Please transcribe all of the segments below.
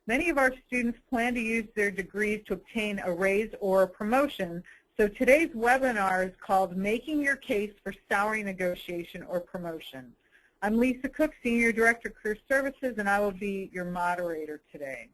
Many of our students plan to use their degrees to obtain a raise or a promotion, so today's webinar is called Making Your Case for Salary Negotiation or Promotion. I'm Lisa Cook, Senior Director of Career Services, and I will be your moderator today.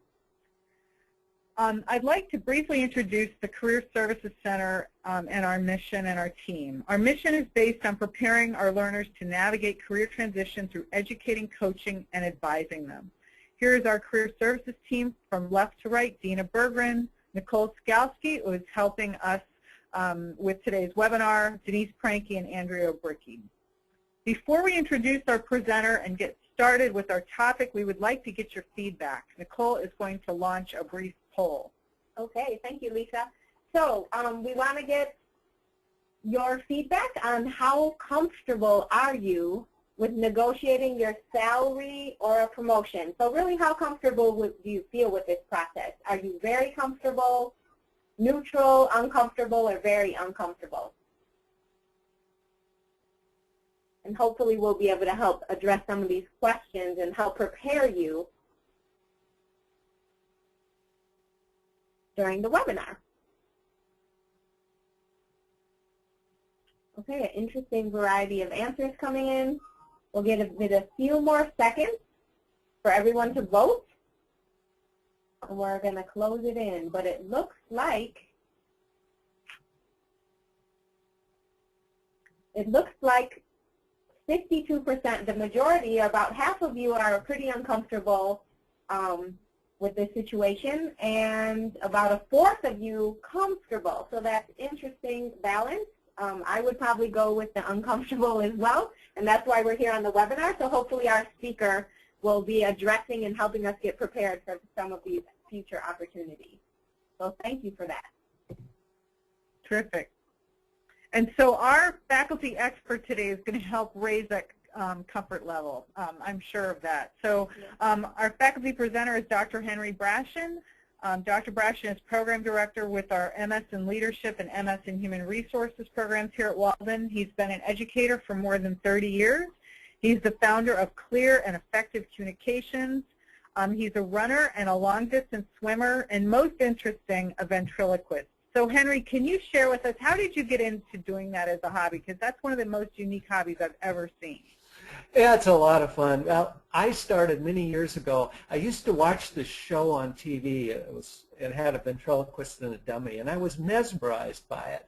I'd like to briefly introduce the Career Services Center and our mission and our team. Our mission is based on preparing our learners to navigate career transition through educating, coaching, and advising them. Here is our Career Services team from left to right: Dina Berggren, Nicole Skalski, who is helping us with today's webinar, Denise Pranke, and Andrea Bricky. Before we introduce our presenter and get started with our topic, we would like to get your feedback. Nicole is going to launch a brief poll. Okay, thank you, Lisa. So we want to get your feedback on how comfortable are you with negotiating your salary or a promotion. So really, how comfortable do you feel with this process? Are you very comfortable, neutral, uncomfortable, or very uncomfortable? And hopefully we'll be able to help address some of these questions and help prepare you during the webinar. Okay, an interesting variety of answers coming in. We'll give it a few more seconds for everyone to vote. And we're going to close it in, but it looks like 52%, the majority, about half of you are pretty uncomfortable with this situation, and about a fourth of you comfortable. So that's interesting balance. I would probably go with the uncomfortable as well, and that's why we're here on the webinar. So hopefully our speaker will be addressing and helping us get prepared for some of these future opportunities. So thank you for that. Terrific. And so our faculty expert today is going to help raise that comfort level. I'm sure of that. So our faculty presenter is Dr. Henry Brashen. Dr. Brashen is Program Director with our MS in Leadership and MS in Human Resources programs here at Walden. He's been an educator for more than 30 years. He's the founder of Clear and Effective Communications. He's a runner and a long-distance swimmer, and most interesting, a ventriloquist. So Henry, can you share with us, how did you get into doing that as a hobby? Because that's one of the most unique hobbies I've ever seen. Yeah, it's a lot of fun. Well, I started many years ago. I used to watch this show on TV. It had a ventriloquist and a dummy, and I was mesmerized by it.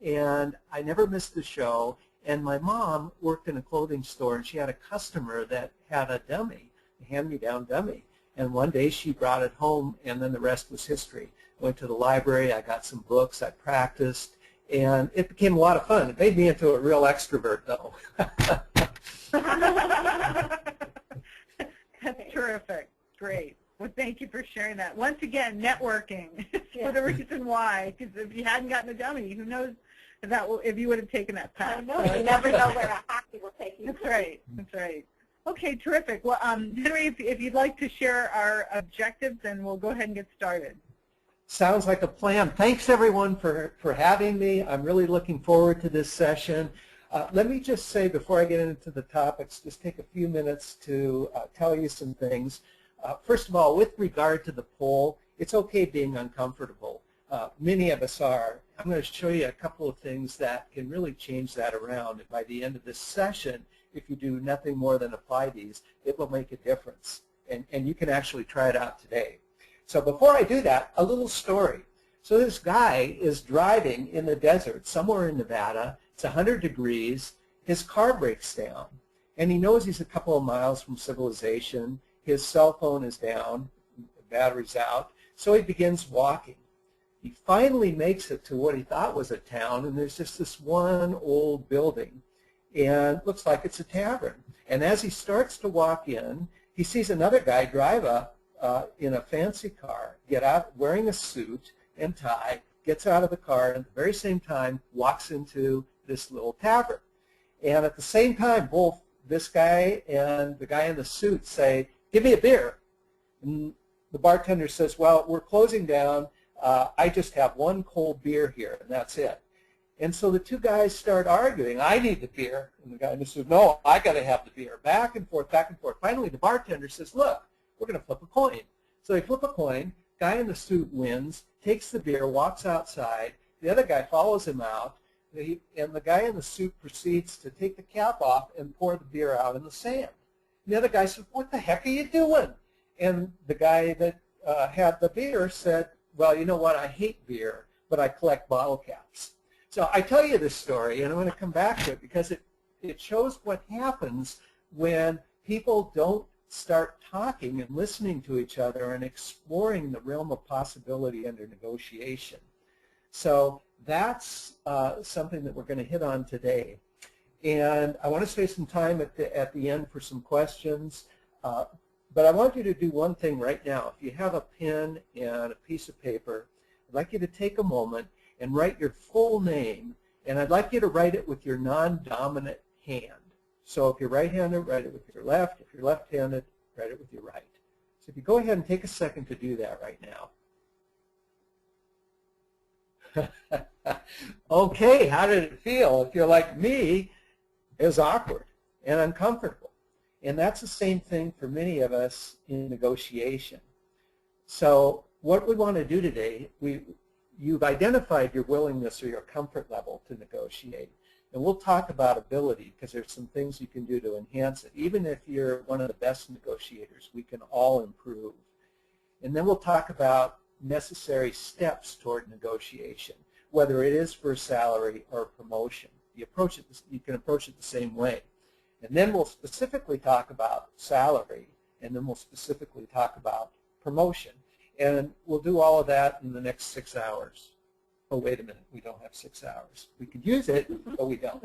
And I never missed the show. And my mom worked in a clothing store, and she had a customer that had a dummy, a hand-me-down dummy. And one day she brought it home, and then the rest was history. I went to the library, I got some books, I practiced, and it became a lot of fun. It made me into a real extrovert, though. That's terrific. Great. Well, thank you for sharing that. Once again, networking for the reason why, because if you hadn't gotten a dummy, who knows if you would have taken that path. I know. You never know where a hockey will take you. That's right. That's right. Okay, terrific. Well, Henry, if you'd like to share our objectives, then we'll go ahead and get started. Sounds like a plan. Thanks, everyone, for having me. I'm really looking forward to this session. Let me just say, before I get into the topics, just take a few minutes to tell you some things. First of all, with regard to the poll, it's okay being uncomfortable. Many of us are. I'm going to show you a couple of things that can really change that around. And by the end of this session, if you do nothing more than apply these, it will make a difference. And you can actually try it out today. So before I do that, a little story. So this guy is driving in the desert somewhere in Nevada. It's 100 degrees. His car breaks down. And he knows he's a couple of miles from civilization. His cell phone is down. The battery's out. So he begins walking. He finally makes it to what he thought was a town, and there's just this one old building. And it looks like it's a tavern. And as he starts to walk in, he sees another guy drive up in a fancy car, get out wearing a suit and tie, gets out of the car, and at the very same time walks into this little tavern. And at the same time, both this guy and the guy in the suit say, "Give me a beer." And the bartender says, "Well, we're closing down. I just have one cold beer here, and that's it." And so the two guys start arguing. "I need the beer." And the guy says, "No, I got to have the beer." Back and forth, back and forth. Finally, the bartender says, "Look, we're going to flip a coin." So they flip a coin, guy in the suit wins, takes the beer, walks outside, the other guy follows him out, and the guy in the suit proceeds to take the cap off and pour the beer out in the sand. And the other guy said, "What the heck are you doing?" And the guy that had the beer said, "Well, you know what, I hate beer, but I collect bottle caps." So I tell you this story, and I'm going to come back to it because it shows what happens when people don't start talking and listening to each other and exploring the realm of possibility under negotiation. So that's something that we're going to hit on today. And I want to save some time at the end for some questions. But I want you to do one thing right now. If you have a pen and a piece of paper, I'd like you to take a moment and write your full name. And I'd like you to write it with your non-dominant hand. So if you're right-handed, write it with your left. If you're left-handed, write it with your right. So if you go ahead and take a second to do that right now. Okay, how did it feel? If you're like me, it was awkward and uncomfortable. And that's the same thing for many of us in negotiation. So what we want to do today, you've identified your willingness or your comfort level to negotiate. And we'll talk about ability because there's some things you can do to enhance it. Even if you're one of the best negotiators, we can all improve. And then we'll talk about necessary steps toward negotiation, whether it is for salary or promotion. You can approach it the same way. And then we'll specifically talk about salary, and then we'll specifically talk about promotion. And we'll do all of that in the next 6 hours. Oh, wait a minute, we don't have 6 hours. We could use it, but we don't.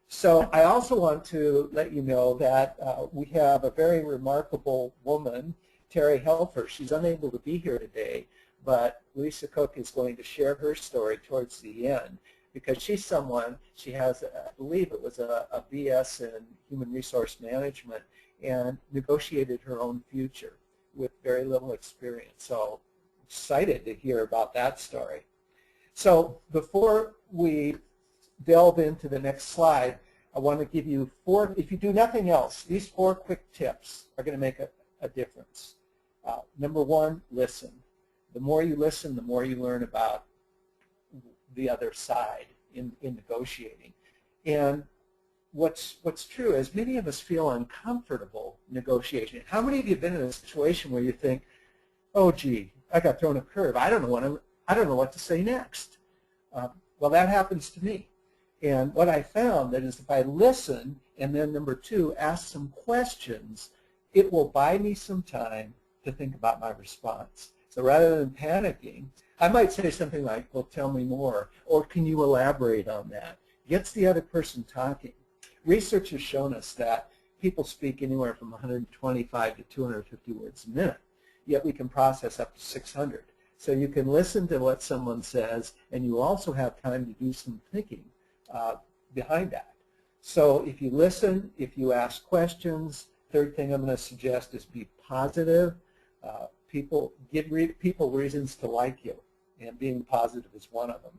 So I also want to let you know that we have a very remarkable woman, Terry Helfer. She's unable to be here today, but Lisa Cook is going to share her story towards the end. Because she's someone, she has, I believe it was a BS in human resource management and negotiated her own future with very little experience. So excited to hear about that story. So before we delve into the next slide, I want to give you 4, if you do nothing else, these 4 quick tips are going to make a difference. Number 1, listen. The more you listen, the more you learn about the other side in negotiating. And what's true is many of us feel uncomfortable negotiating. How many of you have been in a situation where you think, oh gee, I got thrown a curve. I don't know what to say next. Well, that happens to me. And what I found that is if I listen and then number 2, ask some questions, it will buy me some time to think about my response. So rather than panicking, I might say something like, well, tell me more, or can you elaborate on that? Gets the other person talking. Research has shown us that people speak anywhere from 125 to 250 words a minute, yet we can process up to 600. So you can listen to what someone says, and you also have time to do some thinking behind that. So if you listen, if you ask questions, third thing I'm going to suggest is be positive. Give people reasons to like you, and being positive is one of them.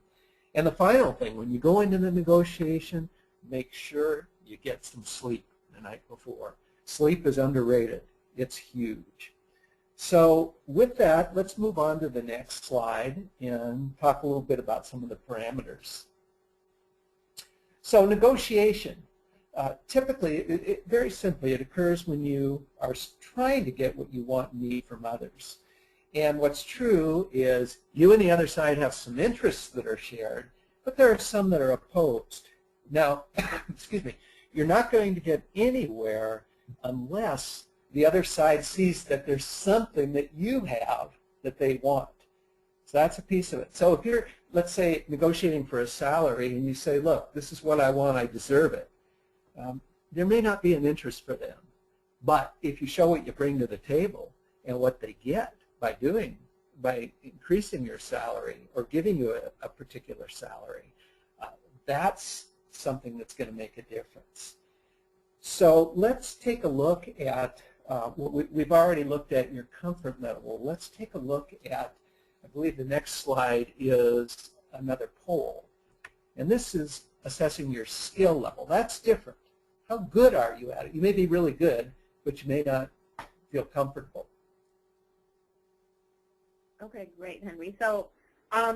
And the final thing, when you go into the negotiation, make sure you get some sleep the night before. Sleep is underrated. It's huge. So with that, let's move on to the next slide and talk a little bit about some of the parameters. So negotiation. Typically, very simply, it occurs when you are trying to get what you want and need from others. And what's true is you and the other side have some interests that are shared, but there are some that are opposed. Now, excuse me, you're not going to get anywhere unless the other side sees that there's something that you have that they want. So that's a piece of it. So if you're, let's say, negotiating for a salary and you say, look, this is what I want, I deserve it. There may not be an interest for them, but if you show what you bring to the table and what they get by increasing your salary or giving you a particular salary, that's something that's going to make a difference. So let's take a look at, we've already looked at your comfort level. Let's take a look at, I believe the next slide is another poll. And this is assessing your skill level. That's different. How good are you at it? You may be really good, but you may not feel comfortable. Okay, great, Henry. So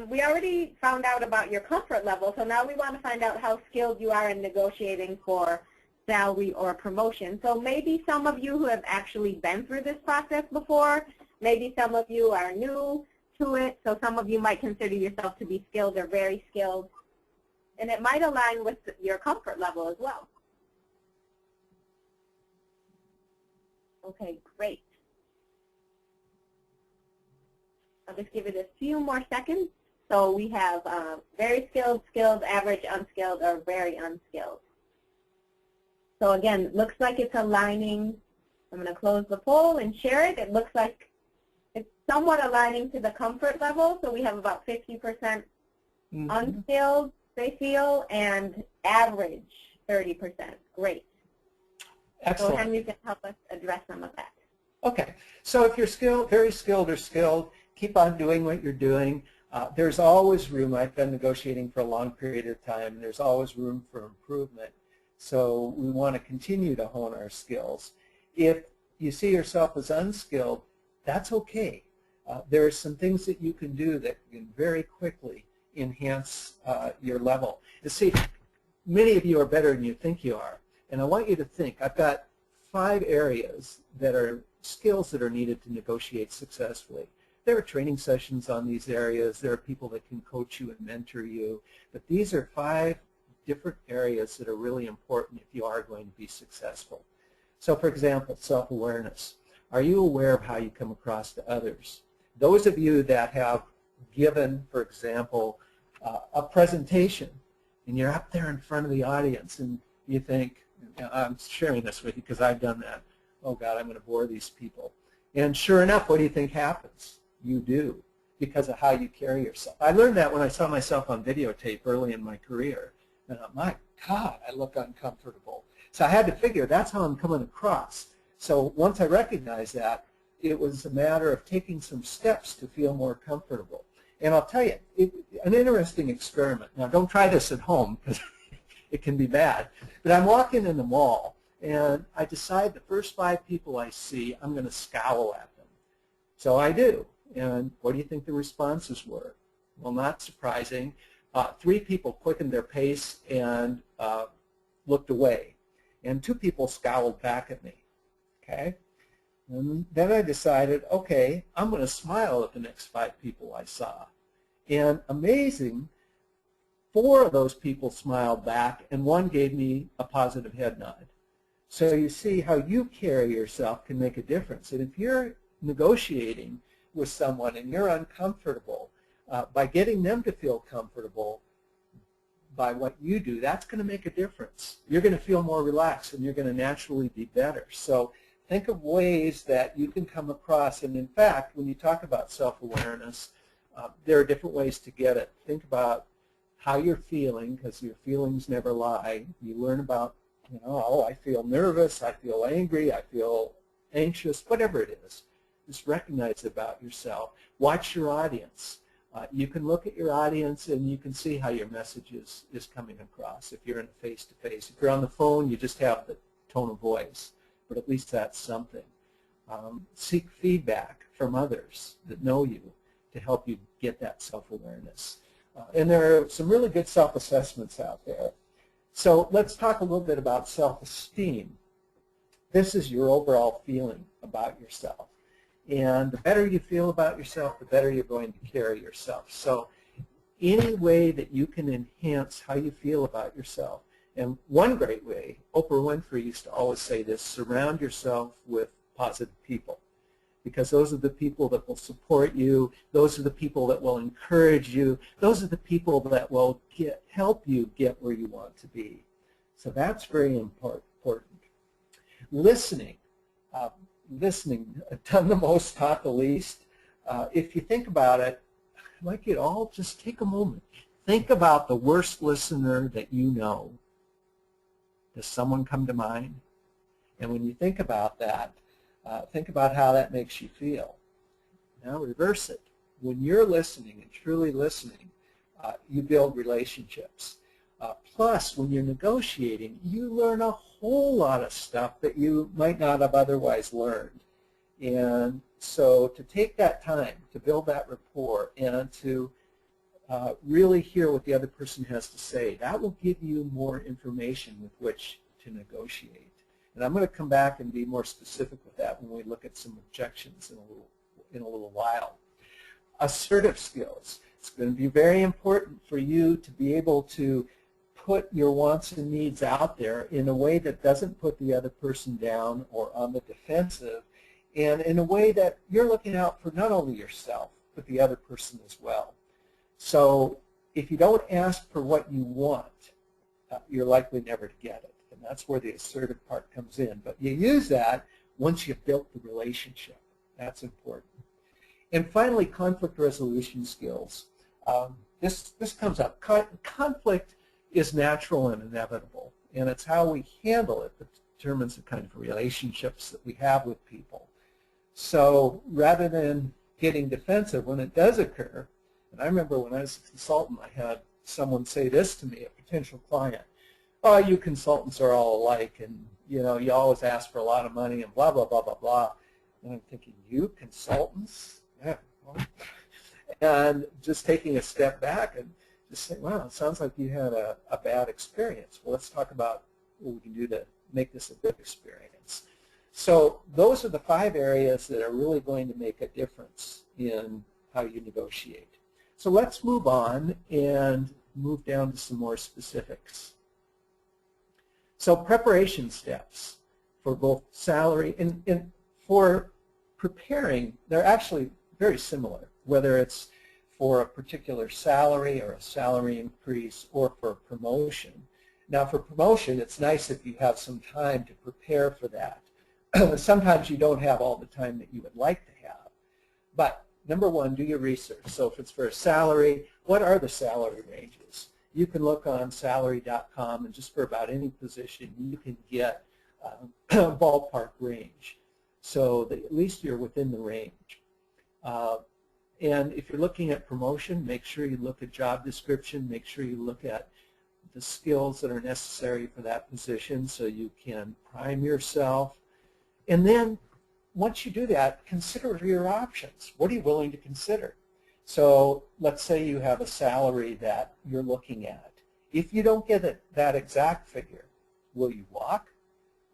we already found out about your comfort level, so now we want to find out how skilled you are in negotiating for salary or promotion. So maybe some of you who have actually been through this process before, maybe some of you are new to it, so some of you might consider yourself to be skilled or very skilled, and it might align with your comfort level as well. Okay, great. I'll just give it a few more seconds. So we have very skilled, skilled, average, unskilled, or very unskilled. So again, it looks like it's aligning. I'm going to close the poll and share it. It looks like it's somewhat aligning to the comfort level. So we have about 50% unskilled, they feel, and average 30%. Great. Excellent. So Henry can help us address some of that. Okay, so if you're skilled, very skilled or skilled, keep on doing what you're doing. There's always room. I've been negotiating for a long period of time, and there's always room for improvement. So we want to continue to hone our skills. If you see yourself as unskilled, that's okay. There are some things that you can do that can very quickly enhance your level. You see, many of you are better than you think you are. And I want you to think, I've got 5 areas that are skills that are needed to negotiate successfully. There are training sessions on these areas. There are people that can coach you and mentor you. But these are 5 different areas that are really important if you are going to be successful. So for example, self-awareness. Are you aware of how you come across to others? Those of you that have given, for example, a presentation, and you're up there in front of the audience and you think, I'm sharing this with you because I've done that. Oh God, I'm going to bore these people. And sure enough, what do you think happens? You do, because of how you carry yourself. I learned that when I saw myself on videotape early in my career. And my God, I look uncomfortable. So I had to figure that's how I'm coming across. So once I recognized that, it was a matter of taking some steps to feel more comfortable. And I'll tell you, an interesting experiment. Now don't try this at home because it can be bad. But I'm walking in the mall, and I decide the first 5 people I see, I'm going to scowl at them. So I do. And what do you think the responses were? Well, not surprising. 3 people quickened their pace and looked away. And 2 people scowled back at me. Okay? And then I decided, okay, I'm going to smile at the next 5 people I saw. And amazing, 4 of those people smiled back, and 1 gave me a positive head nod. So you see how you carry yourself can make a difference. And if you're negotiating with someone and you're uncomfortable, by getting them to feel comfortable by what you do, that's going to make a difference. You're going to feel more relaxed, and you're going to naturally be better. So think of ways that you can come across. And in fact, when you talk about self-awareness, there are different ways to get it. Think about how you're feeling, because your feelings never lie. You learn about, oh, I feel nervous, I feel angry, I feel anxious, whatever it is. Just recognize about yourself. Watch your audience. You can look at your audience and you can see how your message is coming across. If you're in a face-to-face, if you're on the phone, you just have the tone of voice, but at least that's something. Seek feedback from others that know you to help you get that self-awareness. And there are some really good self-assessments out there. So let's talk a little bit about self-esteem. This is your overall feeling about yourself. And the better you feel about yourself, the better you're going to carry yourself. So any way that you can enhance how you feel about yourself. And one great way, Oprah Winfrey used to always say this, surround yourself with positive people. Because those are the people that will support you. Those are the people that will encourage you. Those are the people that will help you get where you want to be. So that's very important. Listening. Listening, done the most, taught the least. If you think about it, I'd like you to all just take a moment. Think about the worst listener that you know. Does someone come to mind? And when you think about that, think about how that makes you feel. Now reverse it. When you're listening and truly listening, you build relationships. Plus, when you're negotiating, you learn a whole lot of stuff that you might not have otherwise learned. And so to take that time to build that rapport and to really hear what the other person has to say, that will give you more information with which to negotiate. And I'm going to come back and be more specific with that when we look at some objections in a little while. Assertive skills. It's going to be very important for you to be able to put your wants and needs out there in a way that doesn't put the other person down or on the defensive, and in a way that you're looking out for not only yourself, but the other person as well. So if you don't ask for what you want, you're likely never to get it. And that's where the assertive part comes in. But you use that once you've built the relationship. That's important. And finally, conflict resolution skills. This comes up. Conflict is natural and inevitable, and it's how we handle it that determines the kind of relationships that we have with people. So rather than getting defensive when it does occur, and I remember when I was a consultant, I had someone say this to me, a potential client: "Oh, you consultants are all alike, and you know, you always ask for a lot of money and blah, blah, blah, blah, blah." And I'm thinking, you consultants? Yeah. Well. And just taking a step back and just saying, wow, it sounds like you had a bad experience. Well, let's talk about what we can do to make this a good experience. So those are the 5 areas that are really going to make a difference in how you negotiate. So let's move on and move down to some more specifics. So preparation steps for both salary and for preparing, they're actually very similar, whether it's for a particular salary or a salary increase or for a promotion. Now for promotion, it's nice if you have some time to prepare for that. Sometimes you don't have all the time that you would like to have. But number 1, do your research. So if it's for a salary, what are the salary ranges? You can look on salary.com, and just for about any position, you can get a ballpark range, so that at least you're within the range. And if you're looking at promotion, make sure you look at job description, make sure you look at the skills that are necessary for that position so you can prime yourself. And then once you do that, consider your options. What are you willing to consider? So let's say you have a salary that you're looking at. If you don't get that exact figure, will you walk?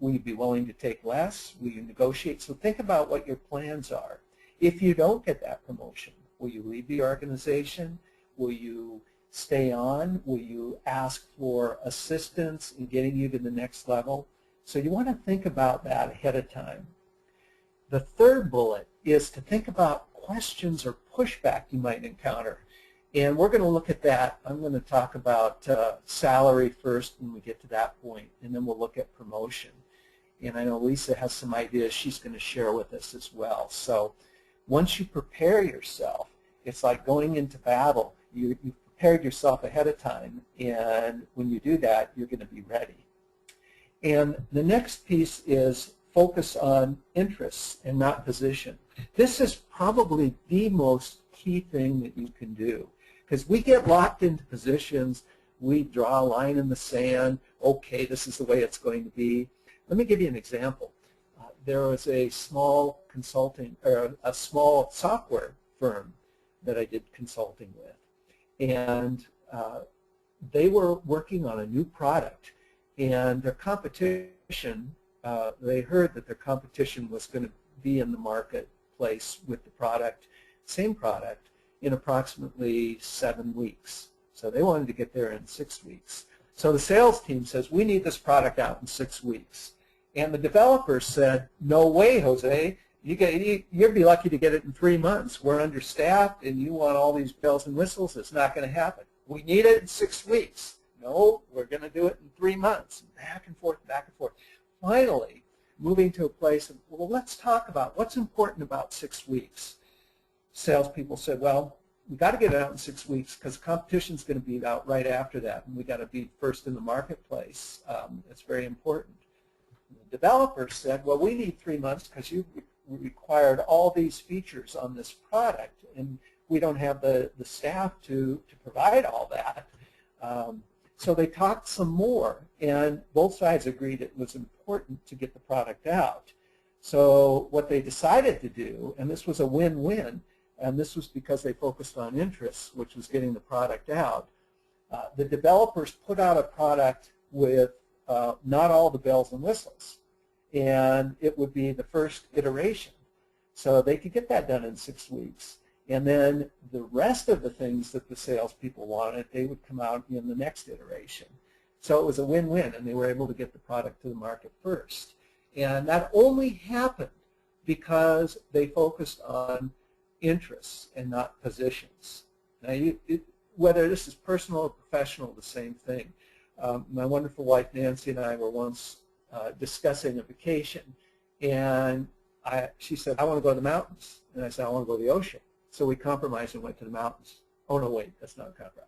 Will you be willing to take less? Will you negotiate? So think about what your plans are. If you don't get that promotion, will you leave the organization? Will you stay on? Will you ask for assistance in getting you to the next level? So you want to think about that ahead of time. The third bullet is to think about questions or pushback you might encounter. And we're going to look at that. I'm going to talk about salary first when we get to that point, and then we'll look at promotion. And I know Lisa has some ideas she's going to share with us as well. So once you prepare yourself, it's like going into battle. You've prepared yourself ahead of time, and when you do that, you're going to be ready. And the next piece is focus on interests and not position. This is probably the most key thing that you can do, because we get locked into positions. We draw a line in the sand. Okay, this is the way it's going to be. Let me give you an example. There was a small consulting, or a small software firm that I did consulting with, and they were working on a new product, and their competition, they heard that their competition was going to be in the marketplace with the product, same product, in approximately 7 weeks. So they wanted to get there in 6 weeks. So the sales team says, we need this product out in 6 weeks. And the developers said, no way, Jose. You'd be lucky to get it in 3 months. We're understaffed, and you want all these bells and whistles. It's not going to happen. We need it in 6 weeks. No, we're going to do it in 3 months. Back and forth, back and forth. Finally, moving to a place of, well, let's talk about what's important about 6 weeks. Salespeople said, well, we got to get it out in 6 weeks because competition's going to be out right after that, and we got to be first in the marketplace. It's very important. The developers said, well, we need 3 months because you required all these features on this product, and we don't have the staff to provide all that. So they talked some more, and both sides agreed it was important to get the product out. So what they decided to do, and this was a win-win, and this was because they focused on interests, which was getting the product out. The developers put out a product with not all the bells and whistles, and it would be the first iteration. So they could get that done in 6 weeks. And then the rest of the things that the salespeople wanted, they would come out in the next iteration. So it was a win-win, and they were able to get the product to the market first. And that only happened because they focused on interests and not positions. Now, whether this is personal or professional, the same thing. My wonderful wife Nancy and I were once discussing a vacation, and she said, I want to go to the mountains. And I said, I want to go to the ocean. So we compromised and went to the mountains. Oh, no, wait, that's not a compromise.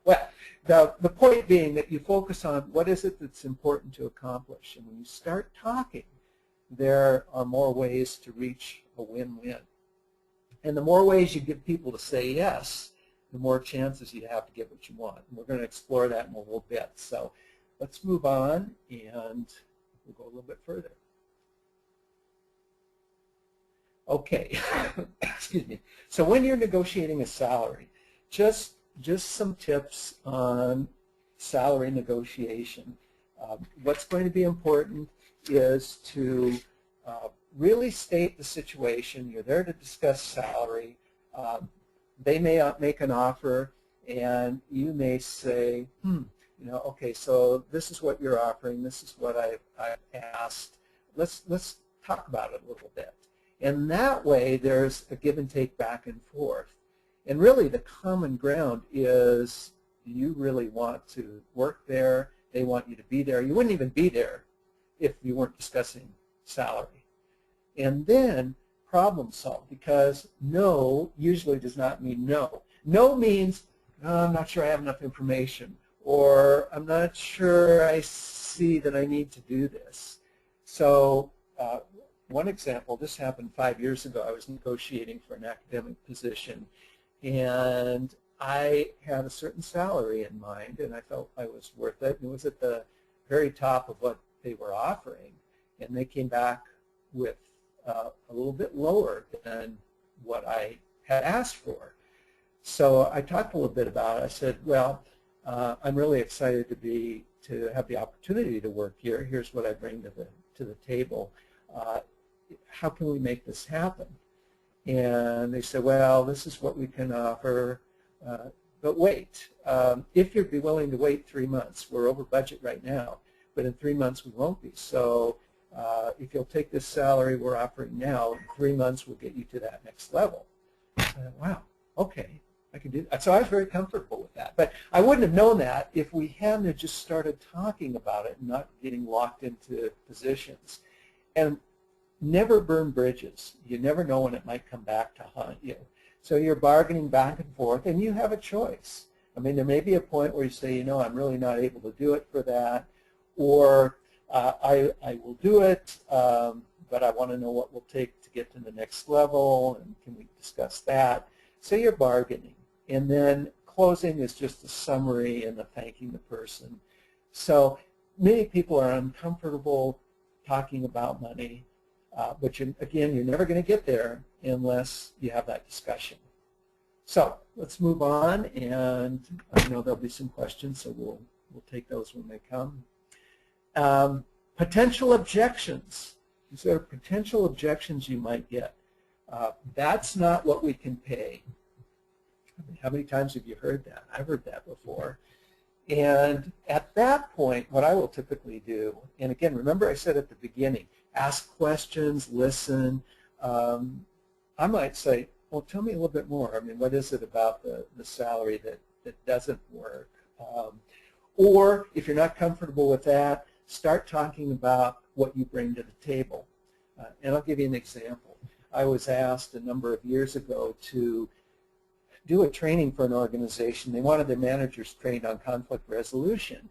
Well, the point being that you focus on what is it that's important to accomplish. And when you start talking, there are more ways to reach a win-win. And the more ways you give people to say yes, the more chances you have to get what you want. And we're going to explore that in a little bit. So let's move on, and we'll go a little bit further. Okay, excuse me. So when you're negotiating a salary, just some tips on salary negotiation. What's going to be important is to really state the situation. You're there to discuss salary. They may make an offer, and you may say, okay, so this is what you're offering. This is what I've asked. Let's talk about it a little bit. And that way, there's a give and take back and forth. And really, the common ground is you really want to work there. They want you to be there. You wouldn't even be there if you weren't discussing salary. And then problem solve, because no usually does not mean no. No means, oh, I'm not sure I have enough information, or I'm not sure I see that I need to do this. So one example, this happened 5 years ago. I was negotiating for an academic position, and I had a certain salary in mind, and I felt I was worth it. And it was at the very top of what they were offering, and they came back with a little bit lower than what I had asked for. So I talked a little bit about it. I said, well, I'm really excited to have the opportunity to work here. Here's what I bring to the table. How can we make this happen? And they said, well, this is what we can offer, but wait, if you'd be willing to wait 3 months, we're over budget right now, but in 3 months we won't be. So if you'll take this salary we're offering now, in 3 months we'll get you to that next level. Wow, okay, I can do that. So I was very comfortable with that. But I wouldn't have known that if we hadn't just started talking about it and not getting locked into positions. And never burn bridges. You never know when it might come back to haunt you. So you're bargaining back and forth, and you have a choice. I mean, there may be a point where you say, you know, I'm really not able to do it for that, or I will do it, but I want to know what we'll take to get to the next level, and can we discuss that? So you're bargaining. And then closing is just a summary and the thanking the person. So many people are uncomfortable talking about money. But again, you're never going to get there unless you have that discussion. So let's move on, and I know there'll be some questions, so we'll take those when they come. Potential objections. These are potential objections you might get. That's not what we can pay. How many times have you heard that? I've heard that before. And at that point, what I will typically do, and again, remember I said at the beginning, ask questions, listen. I might say, well, tell me a little bit more. I mean, what is it about the salary that doesn't work? Or if you're not comfortable with that, start talking about what you bring to the table. And I'll give you an example. I was asked a number of years ago to do a training for an organization. They wanted their managers trained on conflict resolution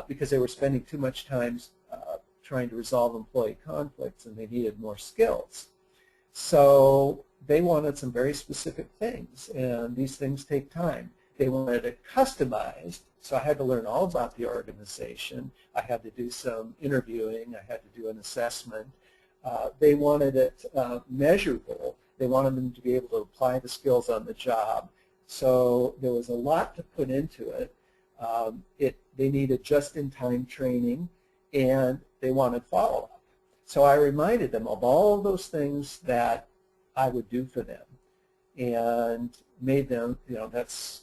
because they were spending too much time trying to resolve employee conflicts, and they needed more skills. So they wanted some very specific things, and these things take time. They wanted it customized, so I had to learn all about the organization. I had to do some interviewing. I had to do an assessment. They wanted it measurable. They wanted them to be able to apply the skills on the job. So there was a lot to put into it. They needed just-in-time training, and they wanted follow-up. So I reminded them of all of those things that I would do for them, and made them, that's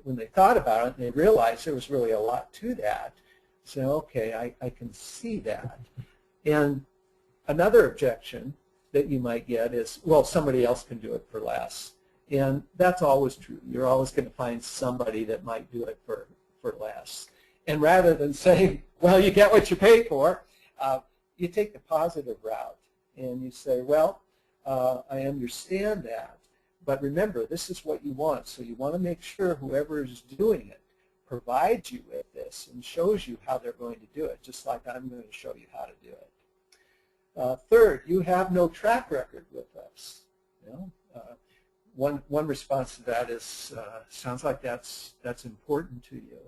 when they thought about it, and they realized there was really a lot to that. So, okay, I can see that. And another objection that you might get is, well, somebody else can do it for less. And that's always true. You're always going to find somebody that might do it for less. And rather than saying, well, you get what you pay for, you take the positive route. And you say, well, I understand that. But remember, this is what you want. So you want to make sure whoever is doing it provides you with this and shows you how they're going to do it, just like I'm going to show you how to do it. Third, you have no track record with us. One response to that is, sounds like that's important to you.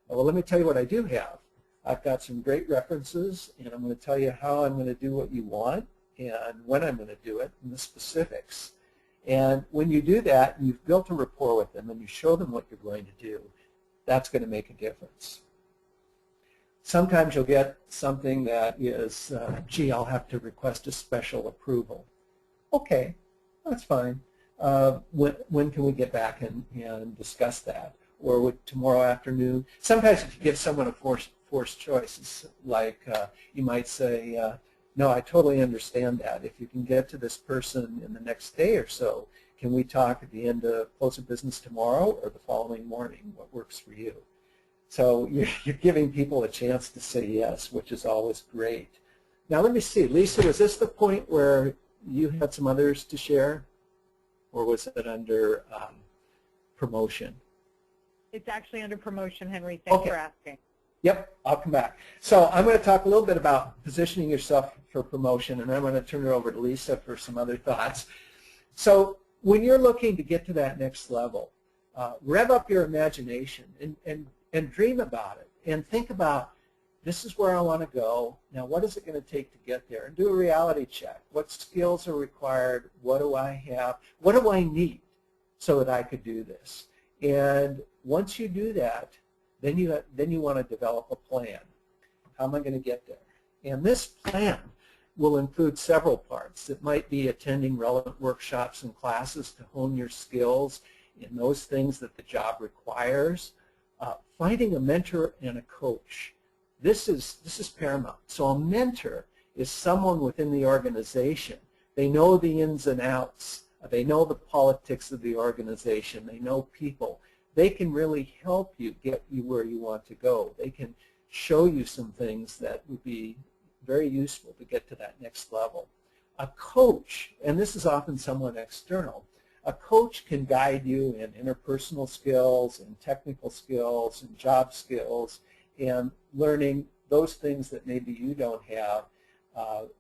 Well, let me tell you what I do have. I've got some great references, and I'm going to tell you how I'm going to do what you want and when I'm going to do it and the specifics. And when you do that, and you've built a rapport with them, and you show them what you're going to do, that's going to make a difference. Sometimes you'll get something that is, gee, I'll have to request a special approval. Okay, that's fine. When can we get back and discuss that? Or would tomorrow afternoon? Sometimes if you give someone a forced choice, it's like you might say, no, I totally understand that. If you can get to this person in the next day or so, can we talk at the end of close of business tomorrow or the following morning? What works for you? So you're giving people a chance to say yes, which is always great. Now let me see. Lisa, was this the point where you had some others to share? Or was it under promotion? It's actually under promotion, Henry. Thanks for asking. Yep, I'll come back. So I'm going to talk a little bit about positioning yourself for promotion, and I'm going to turn it over to Lisa for some other thoughts. So when you're looking to get to that next level, rev up your imagination and dream about it, and think about, this is where I want to go. Now, what is it going to take to get there? And do a reality check. What skills are required? What do I have? What do I need so that I could do this? And once you do that, then you want to develop a plan. How am I going to get there? And this plan will include several parts. It might be attending relevant workshops and classes to hone your skills in those things that the job requires. Finding a mentor and a coach. This is paramount. So a mentor is someone within the organization. They know the ins and outs. They know the politics of the organization. They know people. They can really help you get you where you want to go. They can show you some things that would be very useful to get to that next level. A coach, and this is often someone external, a coach can guide you in interpersonal skills and technical skills and job skills and learning those things that maybe you don't have.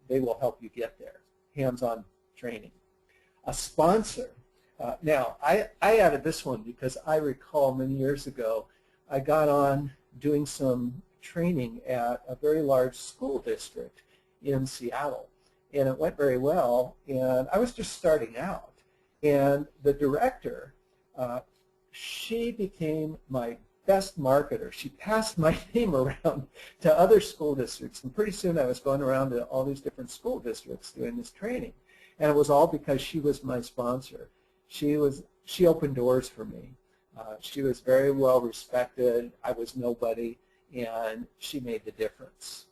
They will help you get there. Hands-on training. A sponsor. Now, I added this one because I recall many years ago I got on doing some training at a very large school district in Seattle, and it went very well, and I was just starting out, and the director, she became my best marketer. She passed my name around to other school districts, and pretty soon I was going around to all these different school districts doing this training, and it was all because she was my sponsor. She opened doors for me. She was very well respected. I was nobody, and she made the difference.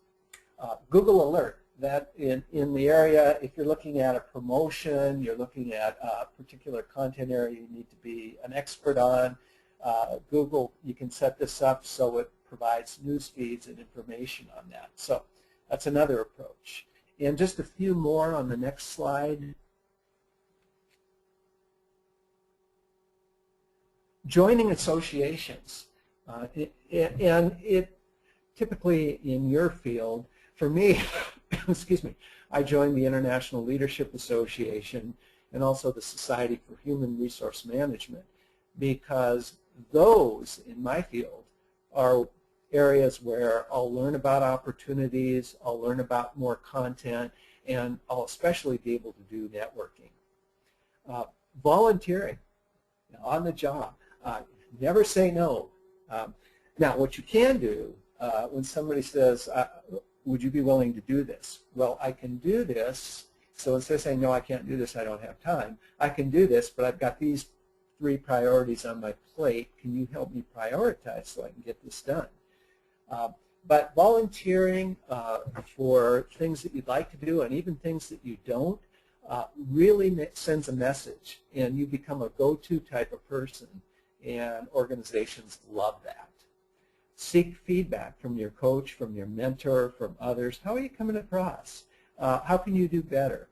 Google Alert. That in the area, if you're looking at a promotion, you're looking at a particular content area you need to be an expert on, Google, you can set this up so it provides news feeds and information on that. So that's another approach. And just a few more on the next slide. Joining associations. It typically in your field, for me, excuse me, I joined the International Leadership Association and also the Society for Human Resource Management, because those in my field are areas where I'll learn about opportunities, I'll learn about more content, and I'll especially be able to do networking. Volunteering on the job. Never say no. Now, what you can do when somebody says, would you be willing to do this? Well, I can do this. So instead of saying, no, I can't do this, I don't have time, I can do this, but I've got these 3 priorities on my plate. Can you help me prioritize so I can get this done? But volunteering for things that you'd like to do and even things that you don't really sends a message, and you become a go-to type of person, and organizations love that. Seek feedback from your coach, from your mentor, from others. How are you coming across? How can you do better?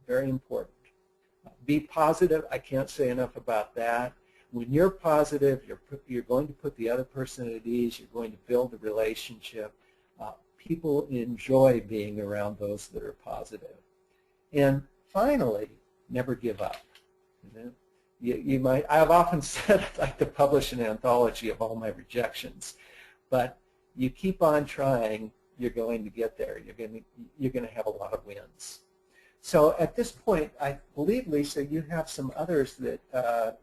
Very important. Be positive. I can't say enough about that. When you're positive, you're going to put the other person at ease. You're going to build a relationship. People enjoy being around those that are positive. And finally, never give up. You might. I've often said I'd like to publish an anthology of all my rejections, but you keep on trying, you're going to get there. You're going to have a lot of wins. So at this point, I believe, Lisa, you have some others that.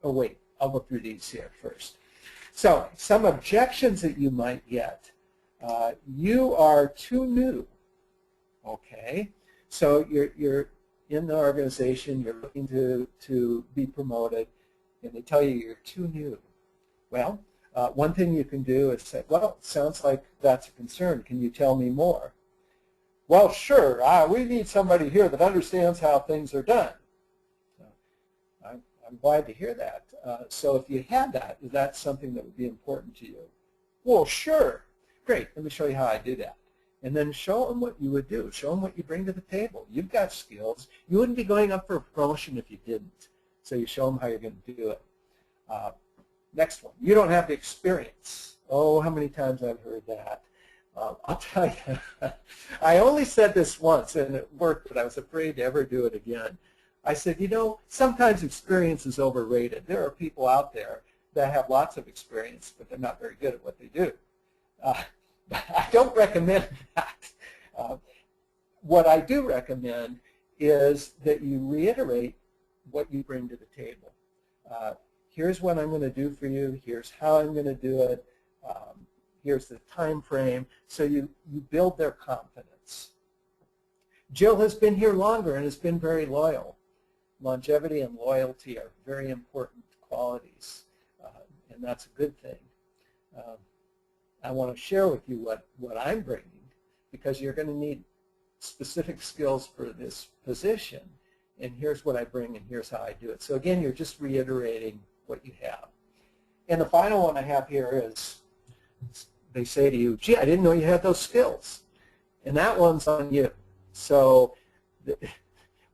Oh wait, I'll go through these here first. So some objections that you might get. You are too new. Okay, so you're in the organization, you're looking to be promoted, and they tell you you're too new. Well, one thing you can do is say, well, it sounds like that's a concern. Can you tell me more? Well, sure. We need somebody here that understands how things are done. I'm glad to hear that. So if you had that, is that something that would be important to you? Well, sure. Great. Let me show you how I do that. And then show them what you would do. Show them what you bring to the table. You've got skills. You wouldn't be going up for a promotion if you didn't. So you show them how you're going to do it. Next one. You don't have the experience. Oh, how many times I've heard that. I'll tell you. I only said this once, and it worked, but I was afraid to ever do it again. I said, you know, sometimes experience is overrated. There are people out there that have lots of experience, but they're not very good at what they do. I don't recommend that. What I do recommend is that you reiterate what you bring to the table. Here's what I'm going to do for you. Here's how I'm going to do it. Here's the time frame. So you build their confidence. Jill has been here longer and has been very loyal. Longevity and loyalty are very important qualities, and that's a good thing. I want to share with you what I'm bringing, because you're going to need specific skills for this position, and here's what I bring and here's how I do it. So again, you're just reiterating what you have. And the final one I have here is, they say to you, gee, I didn't know you had those skills. And that one's on you. So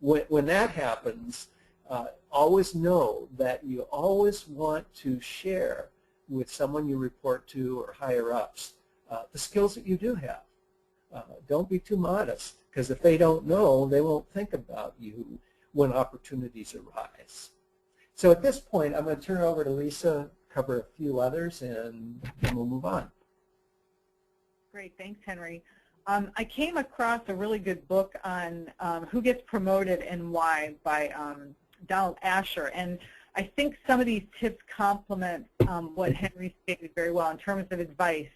when that happens, always know that you always want to share with someone you report to or higher-ups the skills that you do have. Don't be too modest, because if they don't know, they won't think about you when opportunities arise. So at this point, I'm going to turn it over to Lisa, cover a few others, and then we'll move on. Great. Thanks, Henry. I came across a really good book on who gets promoted and why by Donald Asher, and I think some of these tips complement what Henry stated very well in terms of advice.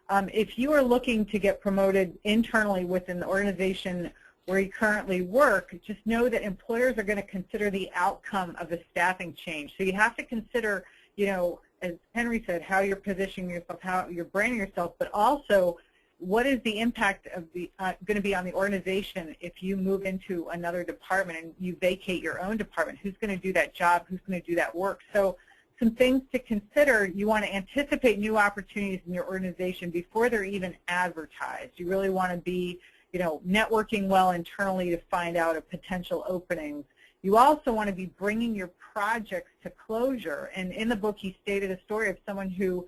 If you are looking to get promoted internally within the organization where you currently work, just know that employers are going to consider the outcome of the staffing change. So you have to consider, you know, as Henry said, how you're positioning yourself, how you're branding yourself, but also what is the impact of the going to be on the organization if you move into another department and you vacate your own department? Who's going to do that job? Who's going to do that work? So some things to consider. You want to anticipate new opportunities in your organization before they're even advertised. You really want to be, you know, networking well internally to find out of potential openings. You also want to be bringing your projects to closure. And in the book, he stated a story of someone who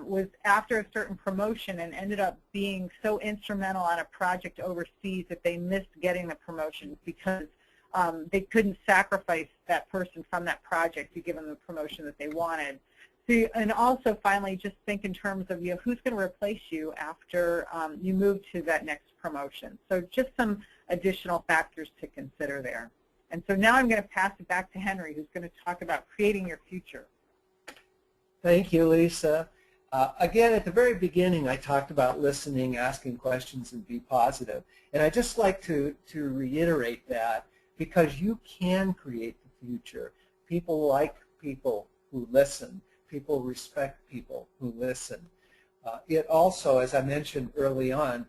was after a certain promotion and ended up being so instrumental on a project overseas that they missed getting the promotion because they couldn't sacrifice that person from that project to give them the promotion that they wanted. So, and also, finally, just think in terms of, you know, who's going to replace you after you move to that next promotion. So just some additional factors to consider there. And so now I'm going to pass it back to Henry, who's going to talk about creating your future. Thank you, Lisa. Again, at the very beginning, I talked about listening, asking questions, and be positive. And I'd just like to reiterate that, because you can create the future. People like people who listen. People respect people who listen. It also, as I mentioned early on,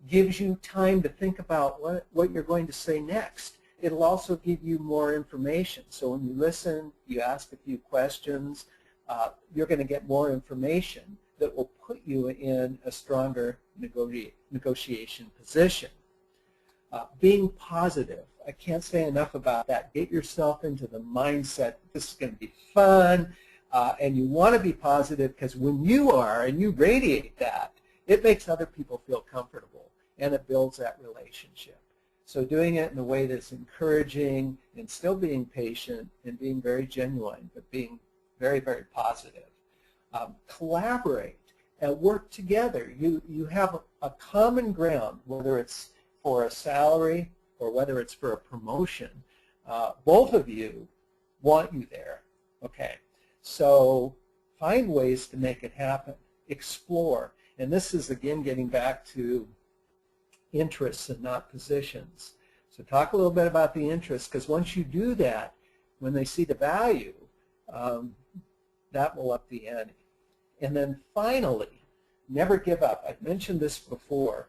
gives you time to think about what you're going to say next. It'll also give you more information. So when you listen, you ask a few questions, you're going to get more information that will put you in a stronger negotiation position. Being positive, I can't say enough about that. Get yourself into the mindset this is going to be fun, and you want to be positive, because when you are and you radiate that, it makes other people feel comfortable, and it builds that relationship. So doing it in a way that's encouraging and still being patient and being very genuine, but being very, very positive. Collaborate and work together. You have a common ground, whether it's for a salary or whether it's for a promotion. Both of you want you there. Okay, so find ways to make it happen. Explore. And this is, again, getting back to interests and not positions. So talk a little bit about the interests, because once you do that, when they see the value, that will up the ante. And then finally, never give up. I've mentioned this before,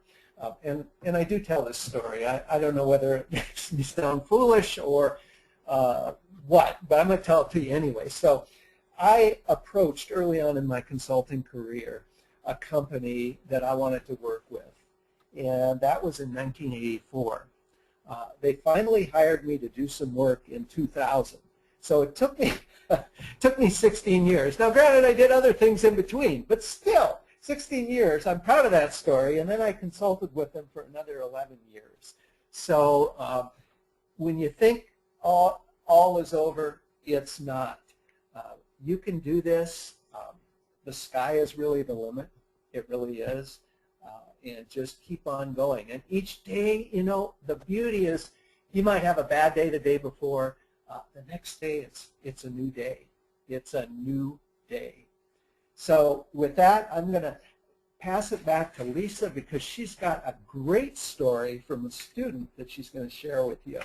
and I do tell this story. I don't know whether it makes me sound foolish or what, but I'm going to tell it to you anyway. So I approached early on in my consulting career a company that I wanted to work with, and that was in 1984. They finally hired me to do some work in 2000. So it took me 16 years. Now, granted, I did other things in between, but still, 16 years. I'm proud of that story. And then I consulted with them for another 11 years. So when you think all is over, it's not. You can do this. The sky is really the limit. It really is. And just keep on going. And each day, you know, the beauty is you might have a bad day the day before. The next day, it's a new day. It's a new day. So with that, I'm going to pass it back to Lisa, because she's got a great story from a student that she's going to share with you.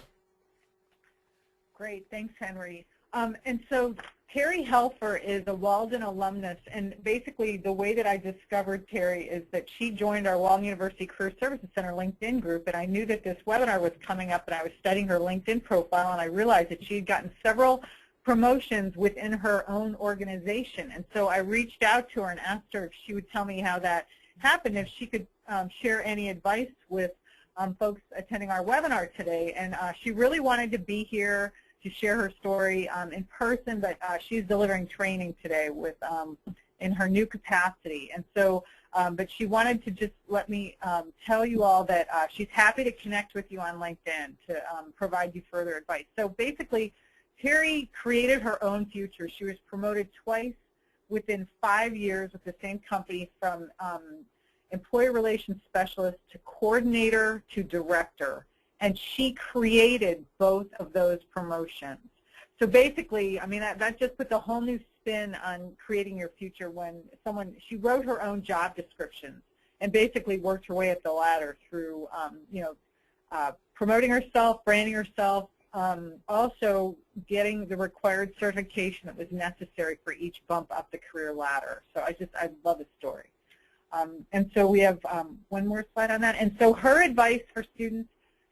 Great. Thanks, Henry. And so Terry Helfer is a Walden alumnus, and basically the way that I discovered Terry is that she joined our Walden University Career Services Center LinkedIn group, and I knew that this webinar was coming up, and I was studying her LinkedIn profile, and I realized that she had gotten several promotions within her own organization. And so I reached out to her and asked her if she would tell me how that happened, if she could share any advice with folks attending our webinar today. And she really wanted to be here to share her story in person, but she's delivering training today with in her new capacity. And so, but she wanted to just let me tell you all that she's happy to connect with you on LinkedIn to provide you further advice. So basically, Terry created her own future. She was promoted twice within 5 years with the same company, from employee relations specialist to coordinator to director. And she created both of those promotions. So basically, I mean, that just puts a whole new spin on creating your future when she wrote her own job descriptions and basically worked her way up the ladder through, promoting herself, branding herself, also getting the required certification that was necessary for each bump up the career ladder. So I love the story. And so we have one more slide on that. And so her advice for students: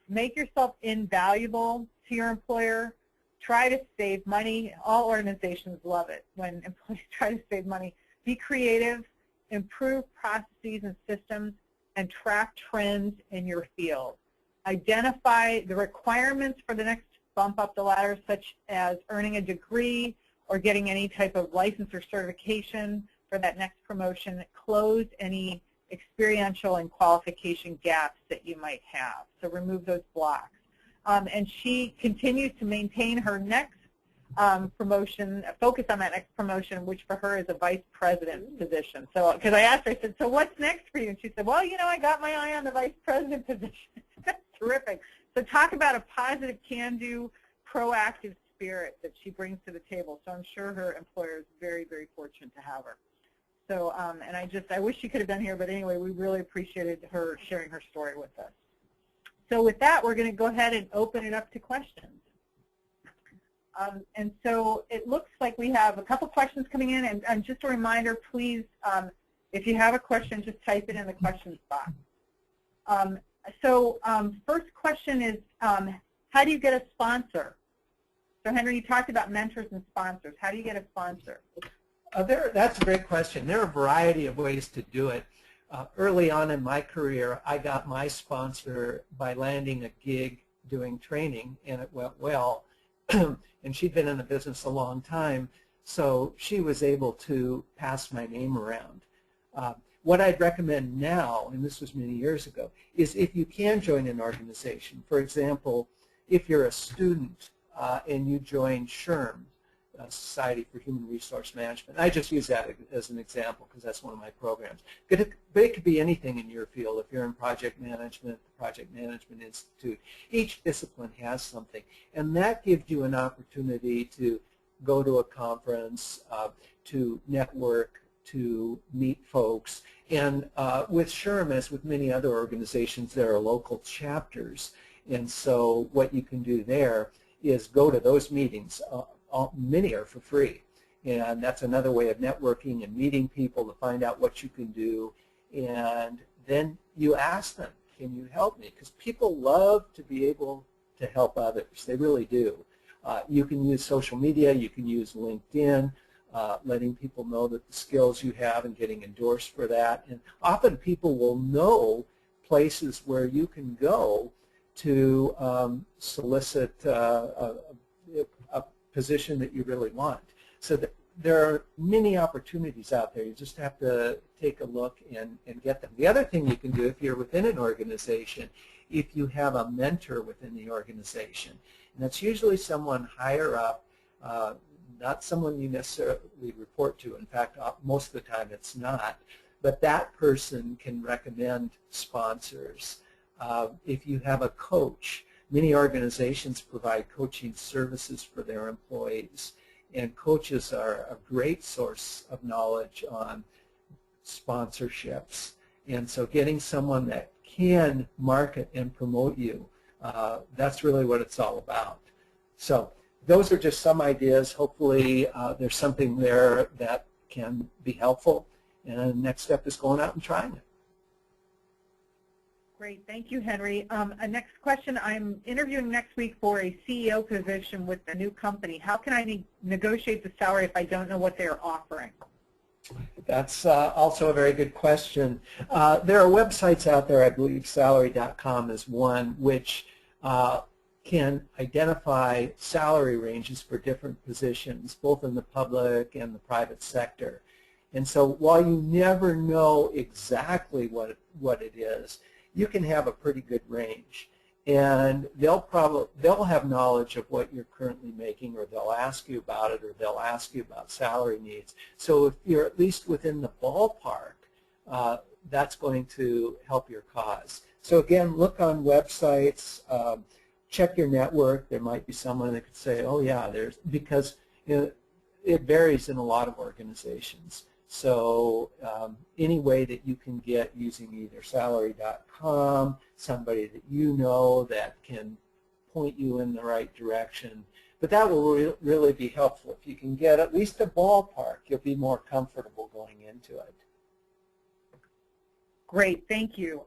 make yourself invaluable to your employer. Try to save money. All organizations love it when employees try to save money. Be creative, improve processes and systems, and track trends in your field. Identify the requirements for the next bump up the ladder, such as earning a degree or getting any type of license or certification for that next promotion. Close any experiential and qualification gaps that you might have. So remove those blocks. And she continues to maintain her next promotion, focus on that next promotion, which for her is a vice president position. So, because I asked her, I said, so what's next for you? And she said, well, you know, I got my eye on the vice president position. That's terrific. So talk about a positive, can-do, proactive spirit that she brings to the table. So I'm sure her employer is very, very fortunate to have her. So, and I wish she could have been here, but anyway, we really appreciated her sharing her story with us. So with that, we're going to go ahead and open it up to questions. And so it looks like we have a couple questions coming in, and just a reminder, please, if you have a question, just type it in the questions box. First question is, how do you get a sponsor? So Henry, you talked about mentors and sponsors. How do you get a sponsor? That's a great question. There are a variety of ways to do it. Early on in my career, I got my sponsor by landing a gig doing training, and it went well. And she'd been in the business a long time, so she was able to pass my name around. What I'd recommend now, and this was many years ago, is if you can join an organization. For example, if you're a student and you join SHRM, Society for Human Resource Management. I just use that as an example because that's one of my programs. But it could be anything in your field. If you're in project management, the Project Management Institute, each discipline has something. And that gives you an opportunity to go to a conference, to network, to meet folks. And with SHRM, as with many other organizations, there are local chapters. And so what you can do there is go to those meetings. Many are for free, and that's another way of networking and meeting people to find out what you can do. And then you ask them, can you help me? Because people love to be able to help others. They really do. You can use social media. You can use LinkedIn, letting people know that the skills you have and getting endorsed for that. And often people will know places where you can go to solicit a position that you really want. So there are many opportunities out there. You just have to take a look and get them. The other thing you can do if you're within an organization, if you have a mentor within the organization, and that's usually someone higher up, not someone you necessarily report to. In fact, most of the time it's not. But that person can recommend sponsors. If you have a coach, many organizations provide coaching services for their employees, and coaches are a great source of knowledge on sponsorships. And so getting someone that can market and promote you, that's really what it's all about. So those are just some ideas. Hopefully there's something there that can be helpful, and the next step is going out and trying it. Great, thank you, Henry. A next question, I'm interviewing next week for a CEO position with a new company. How can I negotiate the salary if I don't know what they're offering? That's also a very good question. There are websites out there, I believe salary.com is one, which can identify salary ranges for different positions, both in the public and the private sector. And so while you never know exactly what it is, you can have a pretty good range, and they'll have knowledge of what you're currently making, or they'll ask you about it, or they'll ask you about salary needs. So if you're at least within the ballpark, that's going to help your cause. So again, look on websites, check your network. There might be someone that could say, oh yeah, because it varies in a lot of organizations. So any way that you can get using either salary.com, somebody that you know that can point you in the right direction. But that will really be helpful. If you can get at least a ballpark, you'll be more comfortable going into it. Great, thank you.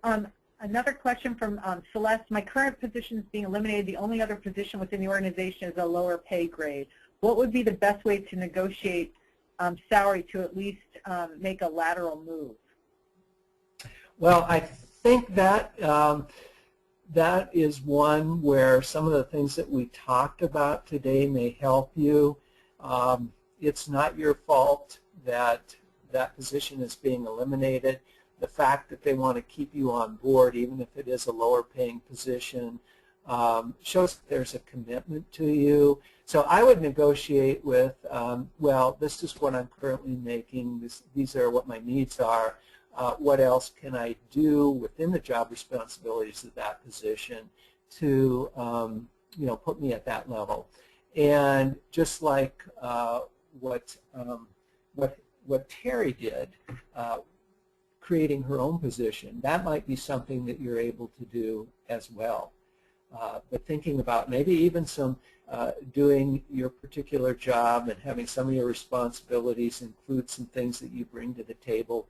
Another question from Celeste. My current position is being eliminated. The only other position within the organization is a lower pay grade. What would be the best way to negotiate salary to at least make a lateral move? Well, I think that that is one where some of the things that we talked about today may help you. It's not your fault that that position is being eliminated. The fact that they want to keep you on board, even if it is a lower paying position, shows there's a commitment to you. So I would negotiate with, well, this is what I'm currently making. These are what my needs are. What else can I do within the job responsibilities of that position to, put me at that level? And just like what Terry did, creating her own position, that might be something that you're able to do as well. But thinking about maybe even some doing your particular job and having some of your responsibilities include some things that you bring to the table